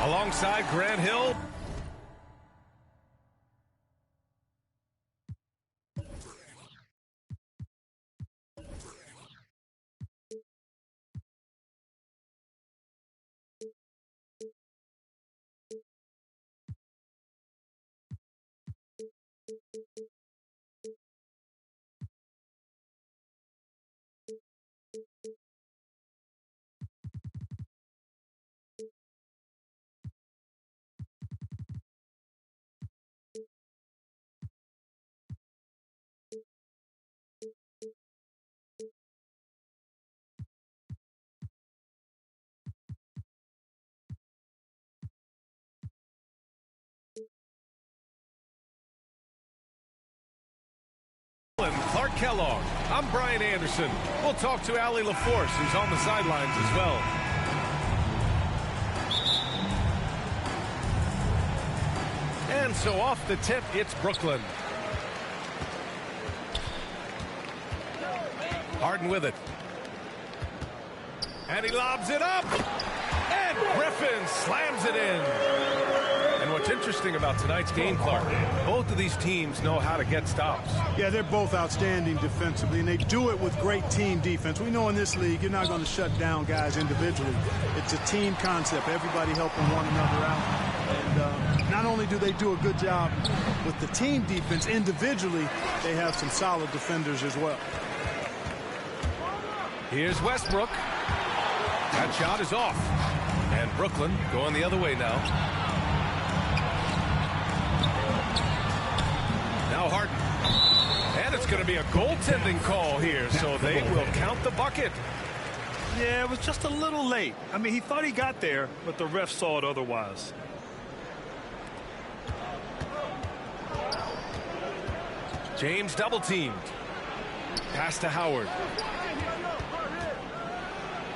Alongside Grant Hill. Clark Kellogg. I'm Brian Anderson. We'll talk to Allie LaForce, who's on the sidelines as well. And so off the tip, it's Brooklyn. Harden with it. And he lobs it up. And Griffin slams it in. And what's interesting about tonight's game, Clark, both of these teams know how to get stops. Yeah, they're both outstanding defensively, and they do it with great team defense. We know in this league, you're not going to shut down guys individually. It's a team concept, everybody helping one another out. And not only do they do a good job with the team defense individually, they have some solid defenders as well. Here's Westbrook. That shot is off. And Brooklyn going the other way now. Now Harden. And it's going to be a goaltending call here, so they will count the bucket. Yeah, it was just a little late. I mean, he thought he got there, but the ref saw it otherwise. James double teamed. Pass to Howard.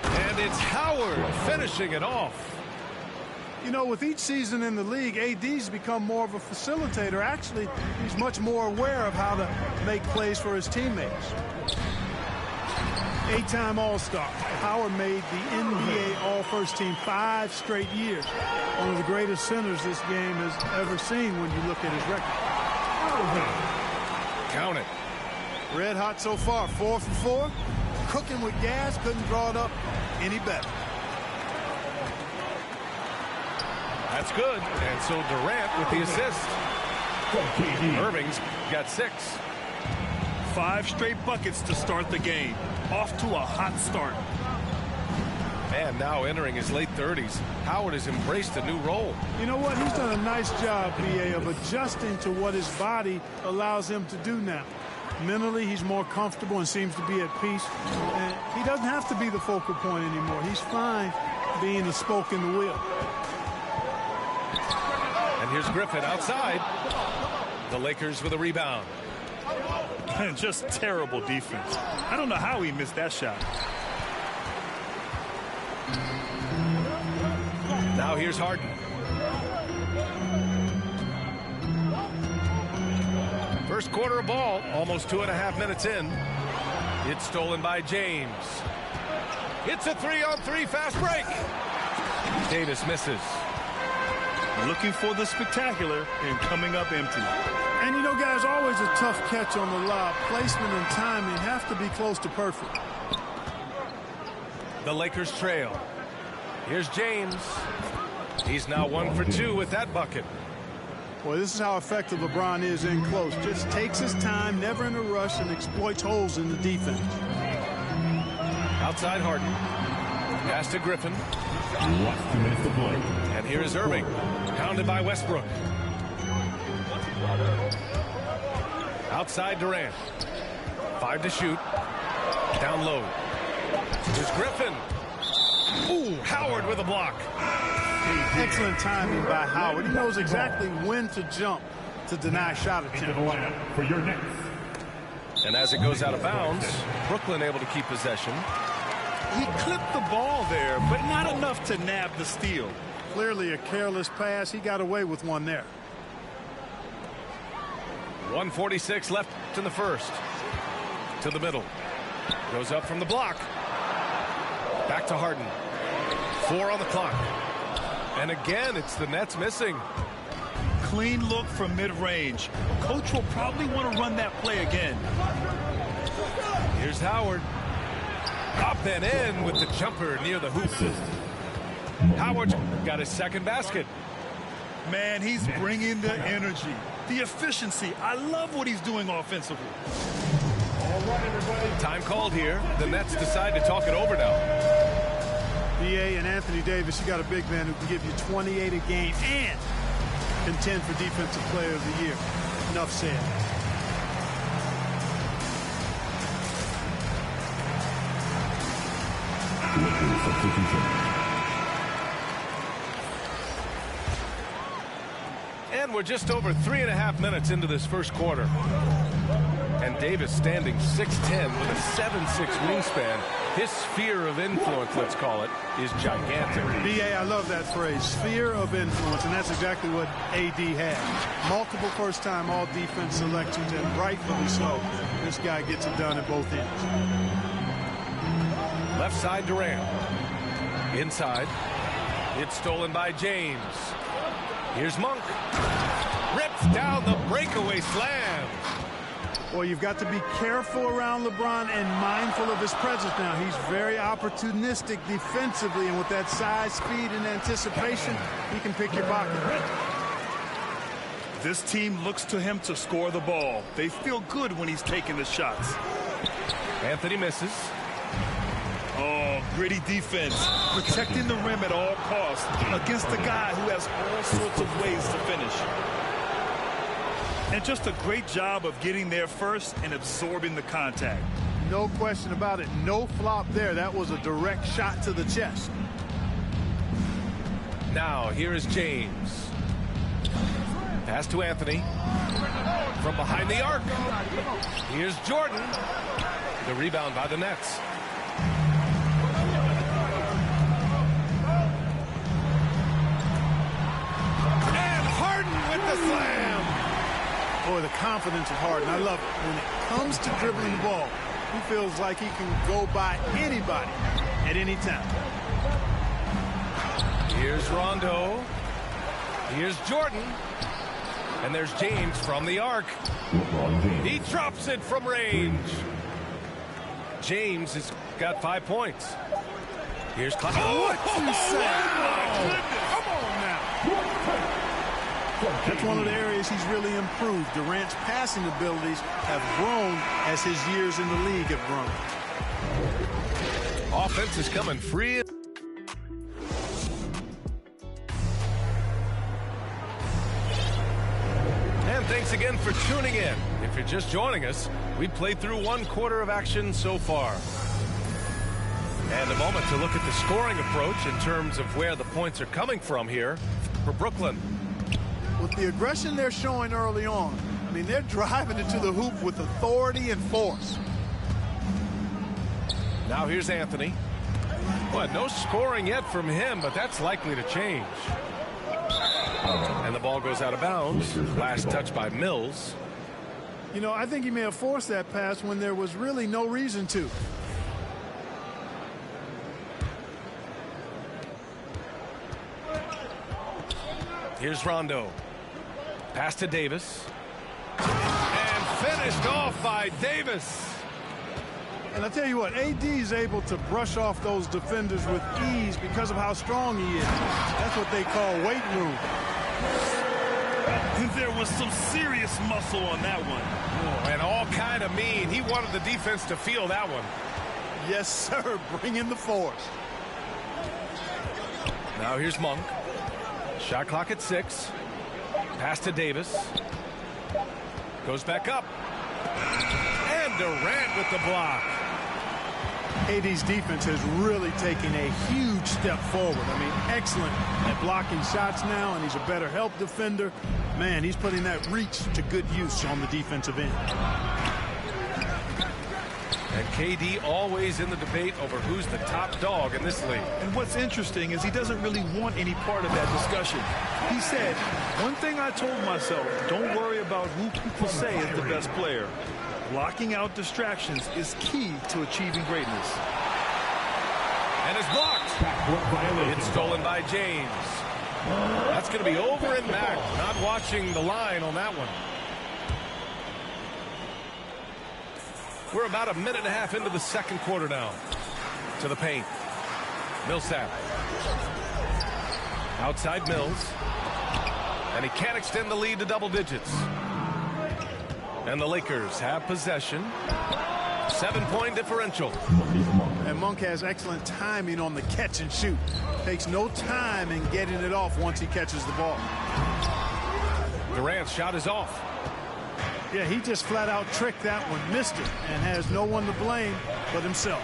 And it's Howard finishing it off. You know, with each season in the league, AD's become more of a facilitator. Actually, he's much more aware of how to make plays for his teammates. 8-time All-Star. Howard made the NBA All-First Team 5 straight years. One of the greatest centers this game has ever seen when you look at his record. Count it. Red hot so far, 4 for 4. Cooking with gas, couldn't draw it up any better. That's good. And so Durant with the assist. Irving's got 6. 5 straight buckets to start the game. Off to a hot start. And now entering his late 30s, Howard has embraced a new role. You know what? He's done a nice job, BA, of adjusting to what his body allows him to do now. Mentally, he's more comfortable and seems to be at peace. And he doesn't have to be the focal point anymore. He's fine being the spoke in the wheel. And here's Griffin outside. The Lakers with a rebound. Just terrible defense. I don't know how he missed that shot. Now here's Harden. First quarter of ball, almost 2.5 minutes in. It's stolen by James. It's a 3-on-3 fast break. Davis misses. Looking for the spectacular and coming up empty. And you know, guys, always a tough catch on the lob. Placement and timing have to be close to perfect. The Lakers trail. Here's James. He's now 1 for 2 with that bucket. Boy, this is how effective LeBron is in close. Just takes his time, never in a rush, and exploits holes in the defense. Outside Harden. Pass to Griffin. And here is Irving. Pounded by Westbrook. Outside Durant. 5 to shoot. Down low. Here's Griffin. Ooh, Howard with a block. Excellent timing by Howard. He knows exactly when to jump to to deny shot attempt. For your next. And as it goes out of bounds, Brooklyn able to keep possession. He clipped the ball there, but not enough to nab the steal. Clearly a careless pass. He got away with one there. 1:46 left in the first. To the middle. Goes up from the block. Back to Harden. 4 on the clock. And again, it's the Nets missing. Clean look from mid-range. Coach will probably want to run that play again. Here's Howard. Up and in with the jumper near the hoop. Howard got his second basket. Man, he's bringing the energy, the efficiency. I love what he's doing offensively. Time called here. The Nets decide to talk it over now. B.A. and Anthony Davis, you got a big man who can give you 28 a game and contend for Defensive Player of the Year. Enough said. And we're just over 3.5 minutes into this first quarter. And Davis standing 6'10" with a 7'6" wingspan. His sphere of influence, let's call it, is gigantic. B.A., I love that phrase, sphere of influence, and that's exactly what A.D. had. Multiple first-time all-defense selections, and rightfully so. This guy gets it done at both ends. Left side Durant. Inside. It's stolen by James. Here's Monk. Rips down the breakaway slam. Well, you've got to be careful around LeBron and mindful of his presence now. He's very opportunistic defensively, and with that size, speed, and anticipation, he can pick your pocket. This team looks to him to score the ball. They feel good when he's taking the shots. Anthony misses. Oh, gritty defense, protecting the rim at all costs against a guy who has all sorts of ways to finish. And just a great job of getting there first and absorbing the contact. No question about it. No flop there. That was a direct shot to the chest. Now, here is James. Pass to Anthony. From behind the arc. Here's Jordan. The rebound by the Nets. And Harden with the slam. Boy, the confidence of Harden, I love it. When it comes to dribbling the ball, he feels like he can go by anybody at any time. Here's Rondo. Here's Jordan. And there's James from the arc. He drops it from range. James has got 5 points. Here's Clay. Oh, what you say? Oh, come on now. That's one of the areas he's really improved. Durant's passing abilities have grown as his years in the league have grown. Offense is coming free. And thanks again for tuning in. If you're just joining us, we played through 1 quarter of action so far. And a moment to look at the scoring approach in terms of where the points are coming from here for Brooklyn. With the aggression they're showing early on, I mean, they're driving it to the hoop with authority and force. Now here's Anthony. Well, no scoring yet from him, but that's likely to change. And the ball goes out of bounds. Last touch by Mills. You know, I think he may have forced that pass when there was really no reason to. Here's Rondo. Pass to Davis. And finished off by Davis. And I tell you what, AD is able to brush off those defenders with ease because of how strong he is. That's what they call weight room. There was some serious muscle on that one. Oh, and all kind of mean. He wanted the defense to feel that one. Yes, sir. Bring in the force. Now here's Monk. Shot clock at 6. Pass to Davis. Goes back up. And Durant with the block. KD's defense has really taken a huge step forward. I mean, excellent at blocking shots now, and he's a better help defender. Man, he's putting that reach to good use on the defensive end. And KD always in the debate over who's the top dog in this league. And what's interesting is he doesn't really want any part of that discussion. He said, one thing I told myself, don't worry about who people say is the best player. Blocking out distractions is key to achieving greatness. And it's blocked. It's stolen by James. That's going to be over and back. Not watching the line on that one. We're about a minute and a half into the second quarter now. To the paint. Millsap. Outside Mills. And he can't extend the lead to double digits. And the Lakers have possession. 7-point differential. And Monk has excellent timing on the catch and shoot. Takes no time in getting it off once he catches the ball. Durant's shot is off. Yeah, he just flat out tricked that one, missed it, and has no one to blame but himself.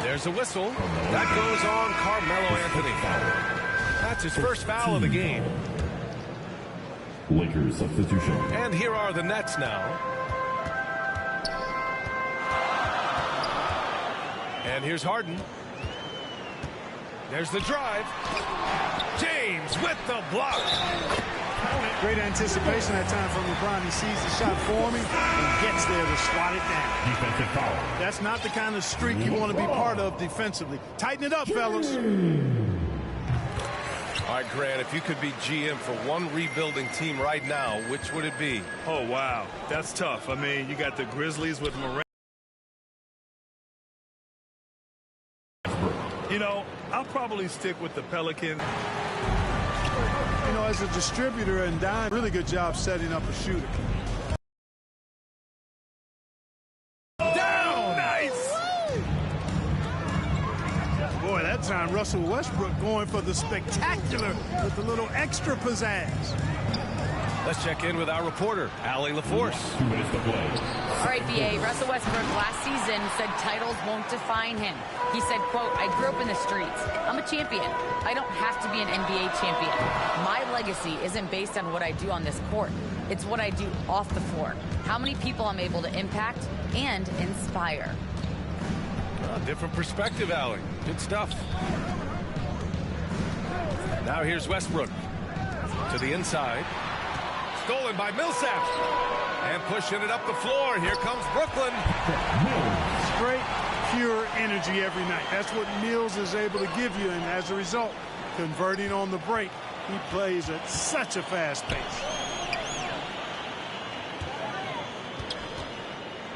There's a whistle. That goes on Carmelo Anthony. That's his first foul of the game. Lakers substitution. And here are the Nets now. And here's Harden. There's the drive. James with the block. Great anticipation that time from LeBron. He sees the shot forming and gets there to swat it down. Defensive foul. That's not the kind of streak you want to be part of defensively. Tighten it up, fellas. All right, Grant, if you could be GM for one rebuilding team right now, which would it be? Oh, wow. That's tough. I mean, you got the Grizzlies with Morant. You know, I'll probably stick with the Pelicans. You know, as a distributor and dime, really good job setting up a shooter. Down! Nice! Boy, that time Russell Westbrook going for the spectacular with a little extra pizzazz. Let's check in with our reporter, Allie LaForce. 2 minutes to play. All right, BA, Russell Westbrook last season said titles won't define him. He said, quote, I grew up in the streets. I'm a champion. I don't have to be an NBA champion. My legacy isn't based on what I do on this court. It's what I do off the floor. How many people I'm able to impact and inspire. Well, different perspective, Allie. Good stuff. Now here's Westbrook to the inside. Stolen by Millsap. And pushing it up the floor. Here comes Brooklyn. Straight, pure energy every night. That's what Mills is able to give you. And as a result, converting on the break, he plays at such a fast pace.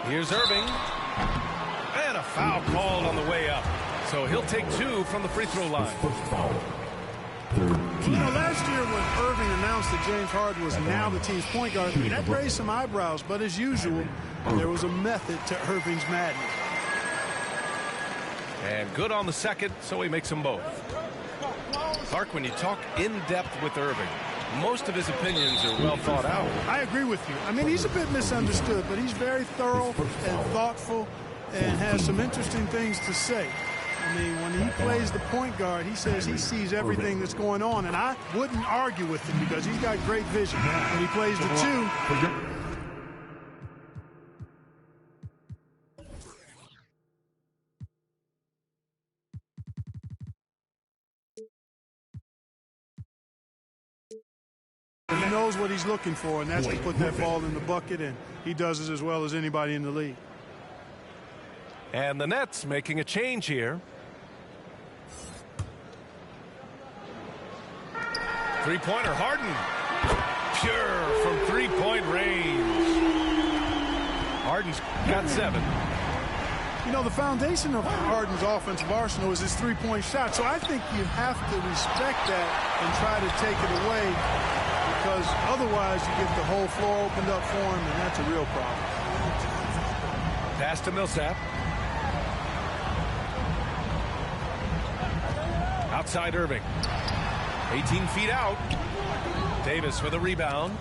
Here's Irving. And a foul called on the way up. So he'll take 2 from the free throw line. First foul. You know, last year when Irving announced that James Harden was now the team's point guard, that raised some eyebrows. But as usual, there was a method to Irving's madness. And good on the second, so he makes them both. Clark, when you talk in depth with Irving, most of his opinions are well thought out. I agree with you. I mean, he's a bit misunderstood, but he's very thorough and thoughtful and has some interesting things to say. I mean, when he plays the point guard, he says he sees everything that's going on, and I wouldn't argue with him because he's got great vision. When he plays the 2, he knows what he's looking for, and that's to put that ball in the bucket, and he does it as well as anybody in the league. And the Nets making a change here. Three-pointer, Harden. Pure from three-point range. Harden's got 7. You know, the foundation of Harden's offensive arsenal is his three-point shot, so I think you have to respect that and try to take it away, because otherwise you get the whole floor opened up for him, and that's a real problem. Pass to Millsap. Outside Irving. 18 feet out. Davis with a rebound.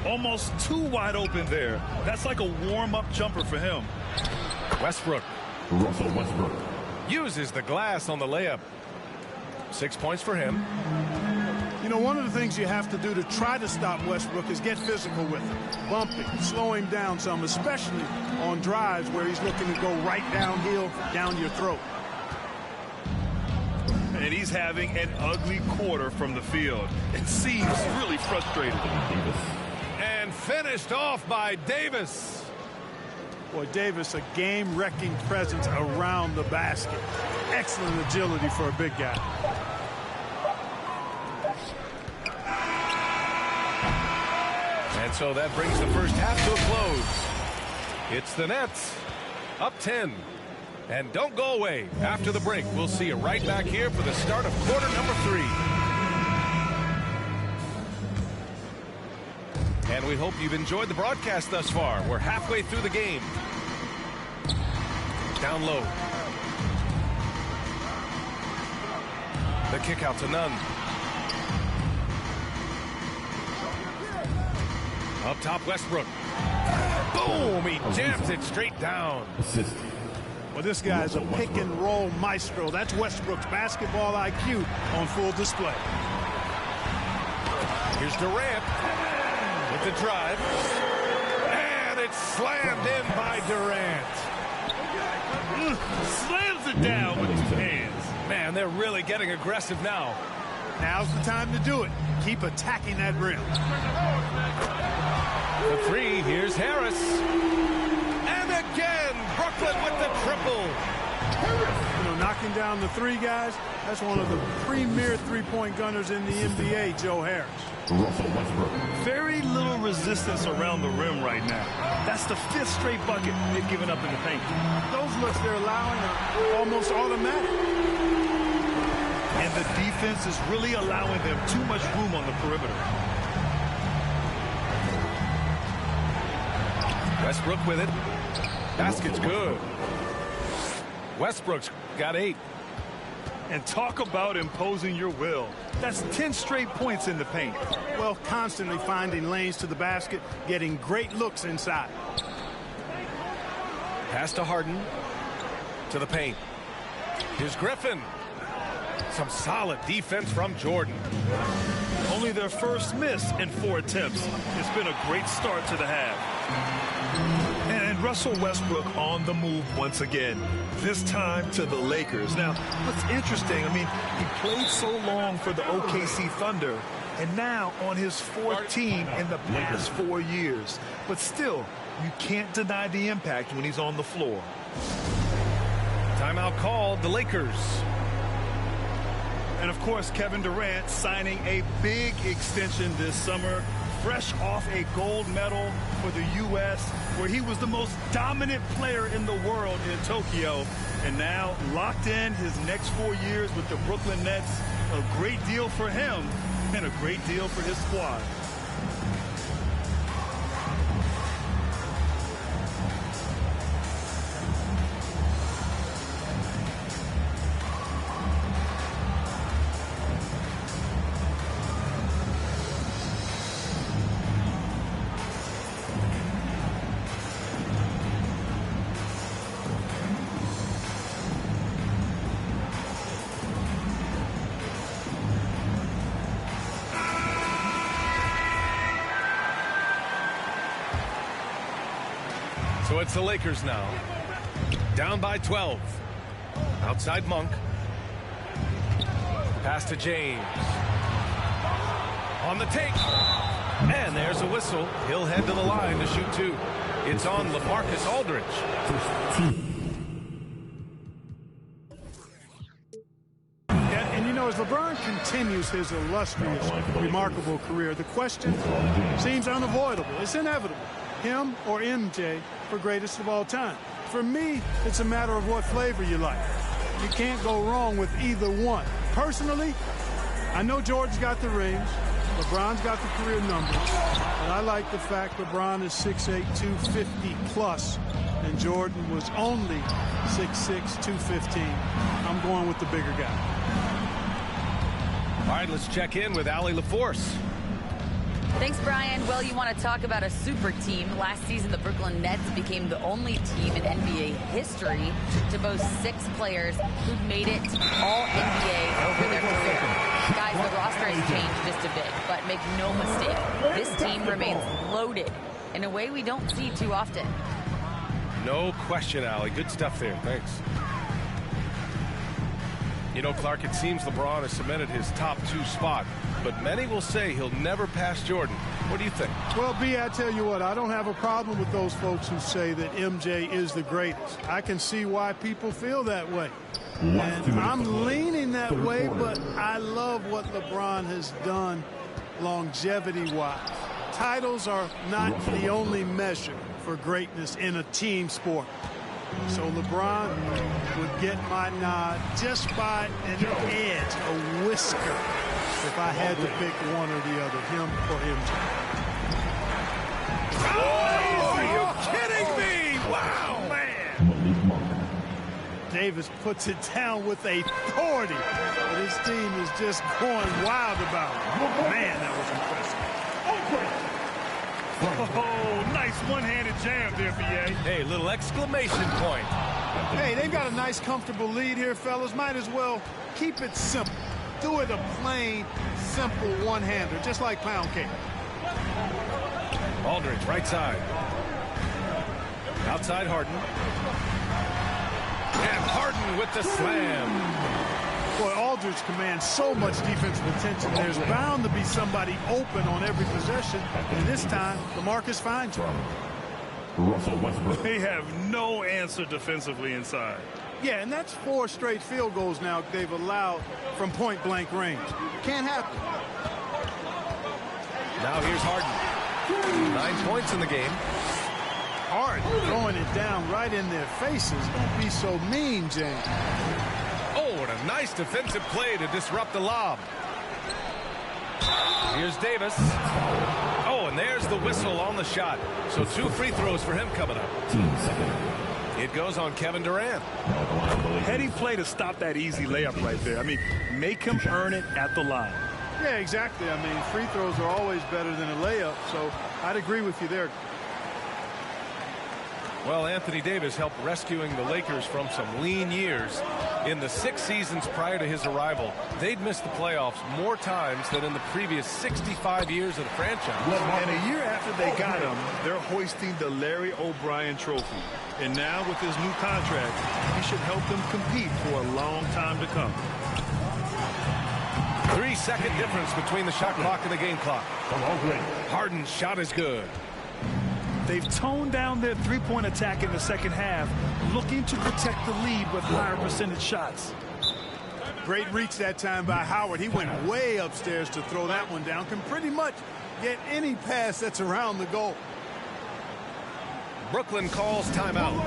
Almost too wide open there. That's like a warm-up jumper for him. Westbrook. Russell Westbrook. Uses the glass on the layup. 6 points for him. You know, one of the things you have to do to try to stop Westbrook is get physical with him. Bump him, slow him down some, especially on drives where he's looking to go right downhill, down your throat. And he's having an ugly quarter from the field. It seems really frustrated. And finished off by Davis. Boy, Davis, a game-wrecking presence around the basket. Excellent agility for a big guy. And so that brings the first half to a close. It's the Nets up 10. And don't go away. After the break, we'll see you right back here for the start of quarter number 3. And we hope you've enjoyed the broadcast thus far. We're halfway through the game. Down low. The kick out to Nunn. Up top, Westbrook. Boom! He jams it straight down. Assist. Well, this guy's a pick-and-roll maestro. That's Westbrook's basketball IQ on full display. Here's Durant with the drive. And it's slammed in by Durant. Slams it down with 2 hands. Man, they're really getting aggressive now. Now's the time to do it. Keep attacking that rim. The 3, here's Harris. And again, Brooklyn with the triple. You know, knocking down the 3 guys, that's one of the premier three-point gunners in the NBA, Joe Harris. Russell Westbrook. Very little resistance around the rim right now. That's the 5th straight bucket they've given up in the paint. Those looks they're allowing are almost automatic. And the defense is really allowing them too much room on the perimeter. Westbrook with it. Basket's good. Westbrook's got 8. And talk about imposing your will. That's 10 straight points in the paint. Well, constantly finding lanes to the basket, getting great looks inside. Pass to Harden. To the paint. Here's Griffin. Some solid defense from Jordan. Only their first miss in 4 attempts. It's been a great start to the half. And Russell Westbrook on the move once again, this time to the Lakers. Now, what's interesting, I mean, he played so long for the OKC Thunder, and now on his 4th team in the past 4 years. But still, you can't deny the impact when he's on the floor. Timeout called, the Lakers. And, of course, Kevin Durant signing a big extension this summer, fresh off a gold medal for the U.S., where he was the most dominant player in the world in Tokyo, and now locked in his next 4 years with the Brooklyn Nets. A great deal for him and a great deal for his squad. So it's the Lakers now. Down by 12. Outside Monk. Pass to James. On the take. And there's a whistle. He'll head to the line to shoot 2. It's on LaMarcus Aldridge. And you know, as LeBron continues his illustrious, remarkable career, the question seems unavoidable. It's inevitable. Him or MJ for greatest of all time. For me, it's a matter of what flavor you like. You can't go wrong with either one. Personally, I know Jordan's got the rings. LeBron's got the career numbers. And I like the fact LeBron is 6'8", 250 plus, and Jordan was only 6'6", 215. I'm going with the bigger guy. All right, let's check in with Allie LaForce. Thanks, Brian. Well, you want to talk about a super team. Last season, the Brooklyn Nets became the only team in NBA history to boast 6 players who've made it all NBA over their career. Guys, the roster has changed just a bit, but make no mistake, this team remains loaded in a way we don't see too often. No question, Allie. Good stuff there. Thanks. You know, Clark, it seems LeBron has cemented his top 2 spot, but many will say he'll never pass Jordan. What do you think? Well, B, I tell you what, I don't have a problem with those folks who say that MJ is the greatest. I can see why people feel that way. And I'm leaning that way, but I love what LeBron has done longevity-wise. Titles are not the only measure for greatness in a team sport. So LeBron would get my nod just by an edge, a whisker, if I had to pick one or the other, him or MJ. Oh, are you kidding me? Wow, man. Davis puts it down with authority. But his team is just going wild about it. Man, that was impressive. Oh, nice one-handed jam there, B.A. Hey, little exclamation point. Hey, they've got a nice, comfortable lead here, fellas. Might as well keep it simple. Do it a plain, simple one-hander, just like pound cake. Aldridge, right side. Outside Harden. And Harden with the slam. Boy, Aldridge commands so much defensive attention. There's bound to be somebody open on every possession. And this time, DeMarcus finds him. Russell Westbrook. They have no answer defensively inside. Yeah, and that's 4 straight field goals now they've allowed from point-blank range. Can't happen. Now here's Harden. 9 points in the game. Harden throwing it down right in their faces. Don't be so mean, James. Oh, and a nice defensive play to disrupt the lob. Here's Davis. Oh, and there's the whistle on the shot. So 2 free throws for him coming up. It goes on Kevin Durant. Heady play to stop that easy layup right there. I mean, make him earn it at the line. Yeah, exactly. I mean, free throws are always better than a layup, so I'd agree with you there. Well, Anthony Davis helped rescuing the Lakers from some lean years. In the 6 seasons prior to his arrival, they'd missed the playoffs more times than in the previous 65 years of the franchise. And a year after they got him, they're hoisting the Larry O'Brien Trophy. And now with his new contract, he should help them compete for a long time to come. 3-second difference between the shot clock and the game clock. Harden's shot is good. They've toned down their three-point attack in the second half, looking to protect the lead with higher percentage shots. Great reach that time by Howard. He went way upstairs to throw that one down. Can pretty much get any pass that's around the goal. Brooklyn calls timeout.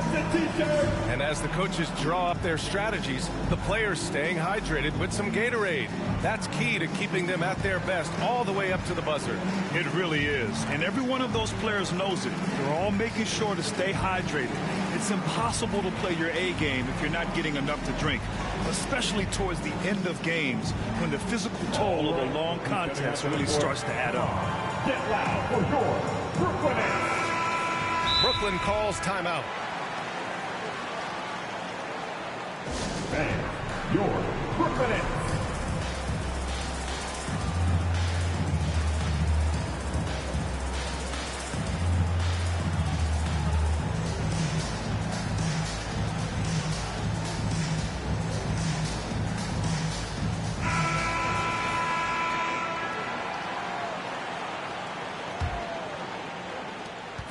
And as the coaches draw up their strategies, the players staying hydrated with some Gatorade. That's key to keeping them at their best all the way up to the buzzer. It really is. And every one of those players knows it. They're all making sure to stay hydrated. It's impossible to play your A game if you're not getting enough to drink, especially towards the end of games when the physical toll of a long contest really starts to add up. Get loud for your Brooklyn Nets. Brooklyn calls timeout. And your Brooklyn Nets.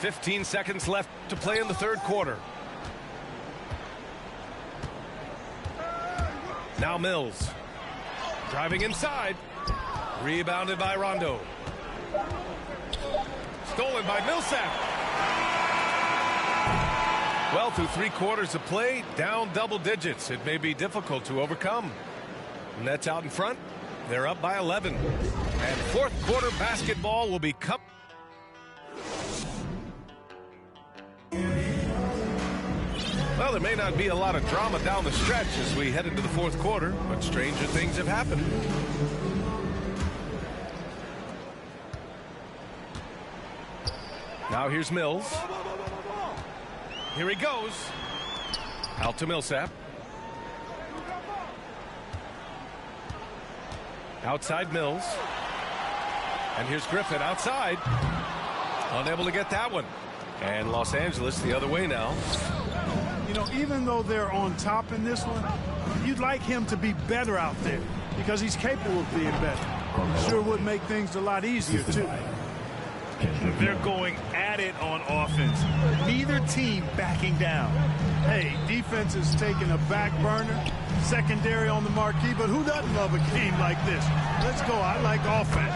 Fifteen seconds left to play in the third quarter. Now Mills. Driving inside. Rebounded by Rondo. Stolen by Millsap. Well, through 3 quarters of play, down double digits. It may be difficult to overcome. Nets out in front. They're up by 11. And fourth quarter basketball will be coming. Well, there may not be a lot of drama down the stretch as we head into the fourth quarter, but stranger things have happened. Now here's Mills. Here he goes. Out to Millsap. Outside Mills. And here's Griffin outside. Unable to get that one. And Los Angeles the other way now. You know, even though they're on top in this one, you'd like him to be better out there because he's capable of being better. Sure would make things a lot easier, too. They're going at it on offense. Neither team backing down. Hey, defense is taking a back burner, secondary on the marquee, but who doesn't love a game like this? Let's go. I like offense.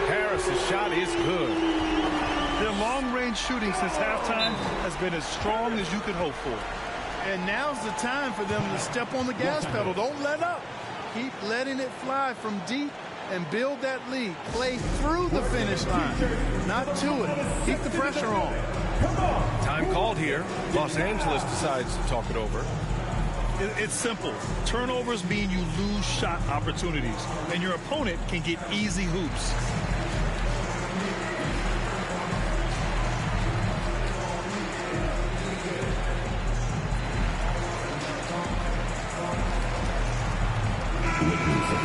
Harris's shot is good. Their long-range shooting since halftime has been as strong as you could hope for. And now's the time for them to step on the gas pedal. Don't let up. Keep letting it fly from deep and build that lead. Play through the finish line, not to it. Keep the pressure on. Time called here. Los Angeles decides to talk it over. It's simple. Turnovers mean you lose shot opportunities, and your opponent can get easy hoops.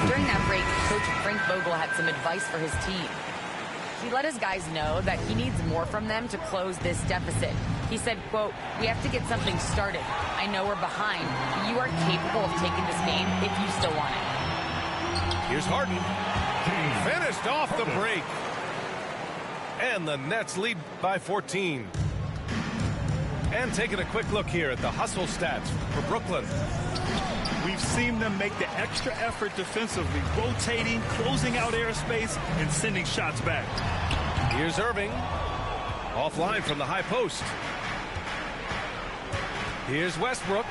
During that break, Coach Frank Vogel had some advice for his team. He let his guys know that he needs more from them to close this deficit. He said, quote, "We have to get something started. I know we're behind. You are capable of taking this game if you still want it." Here's Harden. Finished off the break. And the Nets lead by 14. And taking a quick look here at the hustle stats for Brooklyn. We've seen them make the extra effort defensively, rotating, closing out airspace, and sending shots back. Here's Irving. Offline from the high post. Here's Westbrook.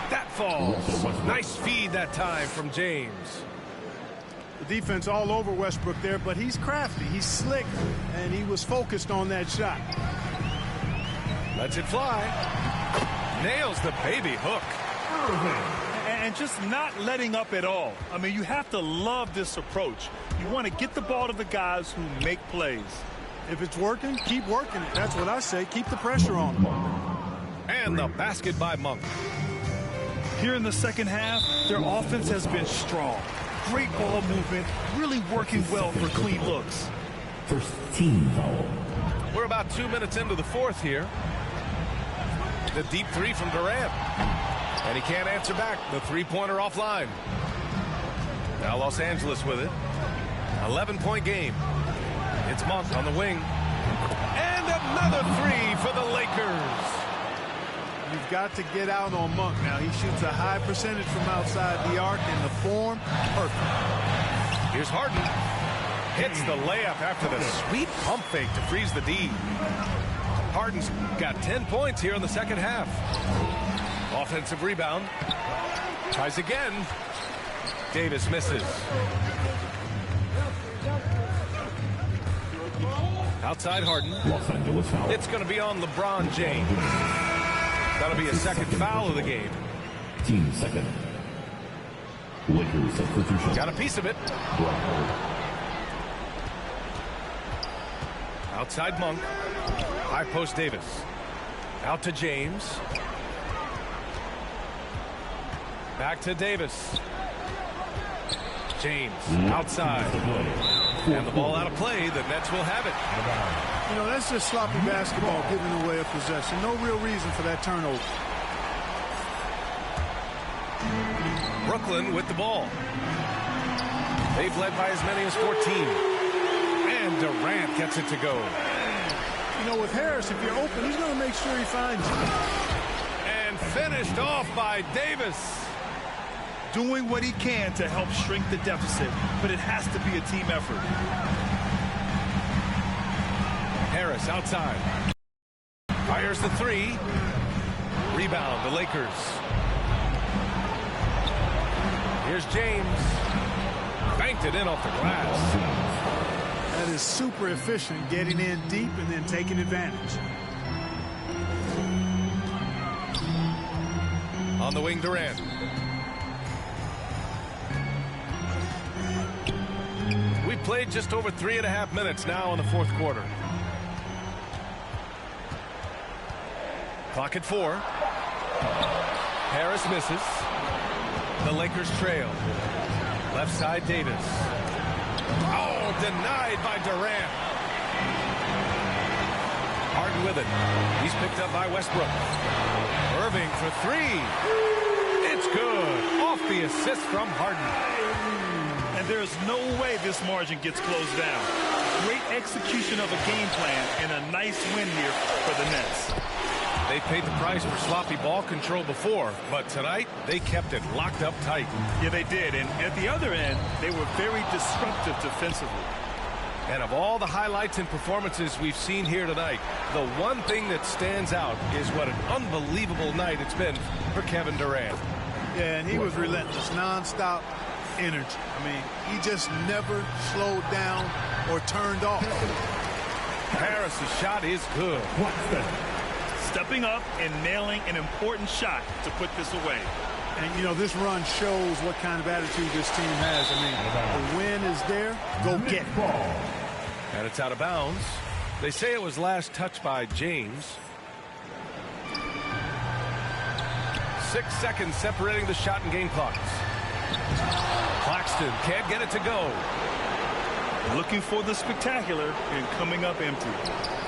That falls. Nice feed that time from James. The defense all over Westbrook there, but he's crafty. He's slick, and he was focused on that shot. Lets it fly. Nails the baby hook. And just not letting up at all. I mean, you have to love this approach. You want to get the ball to the guys who make plays. If it's working, keep working it. That's what I say. Keep the pressure on them. And the basket by Monk. Here in the second half, their offense has been strong. Great ball movement, really working well for clean looks. First team foul. We're about 2 minutes into the fourth here. The deep three from Durant. And he can't answer back. The three-pointer offline. Now Los Angeles with it. 11-point game. It's Monk on the wing. And another three for the Lakers. You've got to get out on Monk now. He shoots a high percentage from outside the arc, and the form, perfect. Here's Harden. Hits the layup after the sweet pump fake to freeze the D. Harden's got 10 points here in the second half. Offensive rebound. Tries again. Davis misses. Outside Harden. It's going to be on LeBron James. That'll be a second foul of the game. Team second. Lakers substitution. Got a piece of it. Outside Monk. High post Davis. Out to James. Back to Davis. James outside. And the ball out of play. The Nets will have it. You know, that's just sloppy basketball giving away a possession. No real reason for that turnover. Brooklyn with the ball. They've led by as many as 14. And Durant gets it to go. You know, with Harris, if you're open, he's going to make sure he finds you. And finished off by Davis. Doing what he can to help shrink the deficit, but it has to be a team effort. Harris outside. Fires the three. Rebound, the Lakers. Here's James. Banked it in off the glass. That is super efficient, getting in deep and then taking advantage. On the wing, Durant. We played just over 3.5 minutes now in the fourth quarter. Clock at 4. Harris misses. The Lakers trail. Left side, Davis. Oh, denied by Durant. Harden with it. He's picked up by Westbrook. Irving for 3. It's good. Off the assist from Harden. And there's no way this margin gets closed down. Great execution of a game plan and a nice win here for the Nets. They paid the price for sloppy ball control before, but tonight they kept it locked up tight. Yeah, they did. And at the other end, they were very disruptive defensively. And of all the highlights and performances we've seen here tonight, the one thing that stands out is what an unbelievable night it's been for Kevin Durant. Yeah, and he was relentless, nonstop energy. I mean, he just never slowed down or turned off. Harris's shot is good. Stepping up and nailing an important shot to put this away. And, you know, this run shows what kind of attitude this team has. I mean, the win is there. Go get it. And it's out of bounds. They say it was last touched by James. 6 seconds separating the shot and game clocks. Claxton can't get it to go. Looking for the spectacular and coming up empty.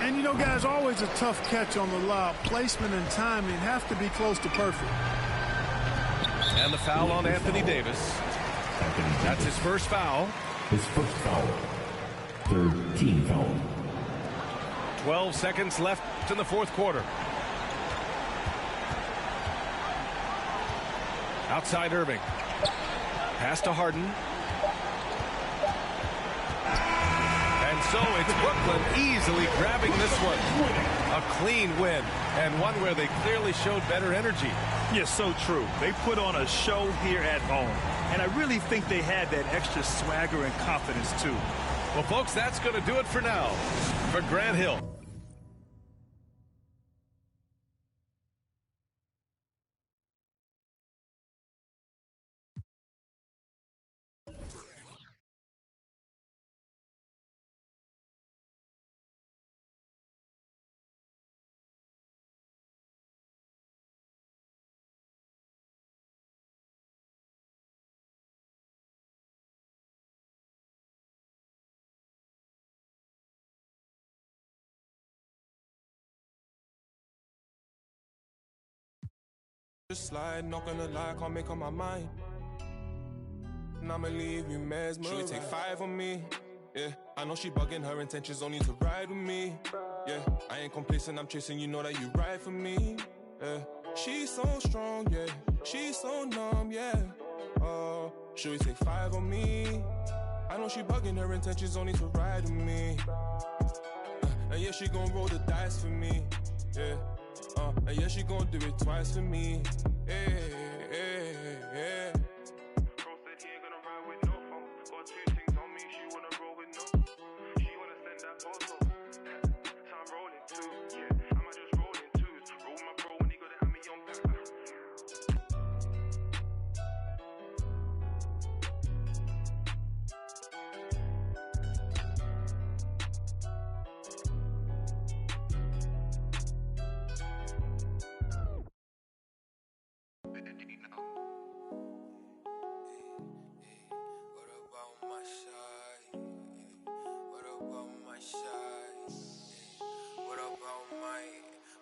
And, you know, guys, always a tough catch on the lob. Placement and timing have to be close to perfect. And the foul on Anthony Davis. That's his first foul. His first foul. Third team foul. 12 seconds left in the fourth quarter. Outside Irving. Pass to Harden. And so it's Brooklyn easily grabbing this one. A clean win, and one where they clearly showed better energy. Yes, so true. They put on a show here at home. And I really think they had that extra swagger and confidence, too. Well, folks, that's going to do it for now. For Grant Hill. Just slide, not gonna lie, can't make up my mind. And I'ma leave you mesmerized. She take 5 on me, yeah. I know she bugging, her intentions only to ride with me, yeah. I ain't complacent, I'm chasing, you know that you ride for me, yeah. She's so strong, yeah. She's so numb, yeah. Oh, should we take 5 on me? I know she bugging, her intentions only to ride with me. And yeah, she gon' roll the dice for me, yeah. And yeah, she gon' do it twice for me. Hey, hey, hey. Bro said he ain't gonna ride with no phone. Got 2 things on me, she wanna roll with no. She wanna send that photo. So I'm rolling too, yeah. I might just roll in 2s. Roll my bro when he gotta have me on back.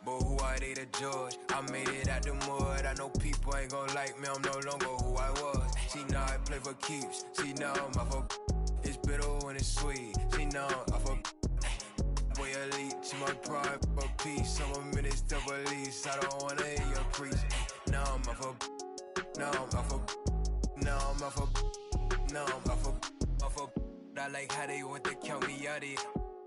But who are they to judge? I made it out the mud. I know people ain't gon' like me, I'm no longer who I was. See now I play for keeps. See now I'm off of it's bitter when it's sweet. See now I'm off of boy elite. She my pride for peace. I'm a minister of lease. I don't wanna hear your preach. Now I'm off of now I'm off of now I'm off of now I'm off of I like how they want to count me out it.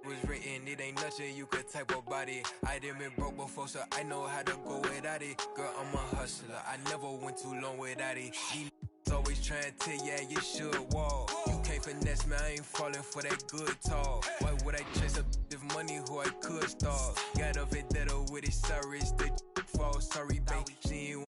Was written, it ain't nothing you could type about it. I done been broke before, so I know how to go without it. Girl, I'm a hustler, I never went too long without it. These always trying to tell ya you should walk. You can't finesse me, I ain't falling for that good talk. Why would I chase up if money who I could start? Got a vendetta with it, sorry, it's the fall. Sorry, babe, she ain't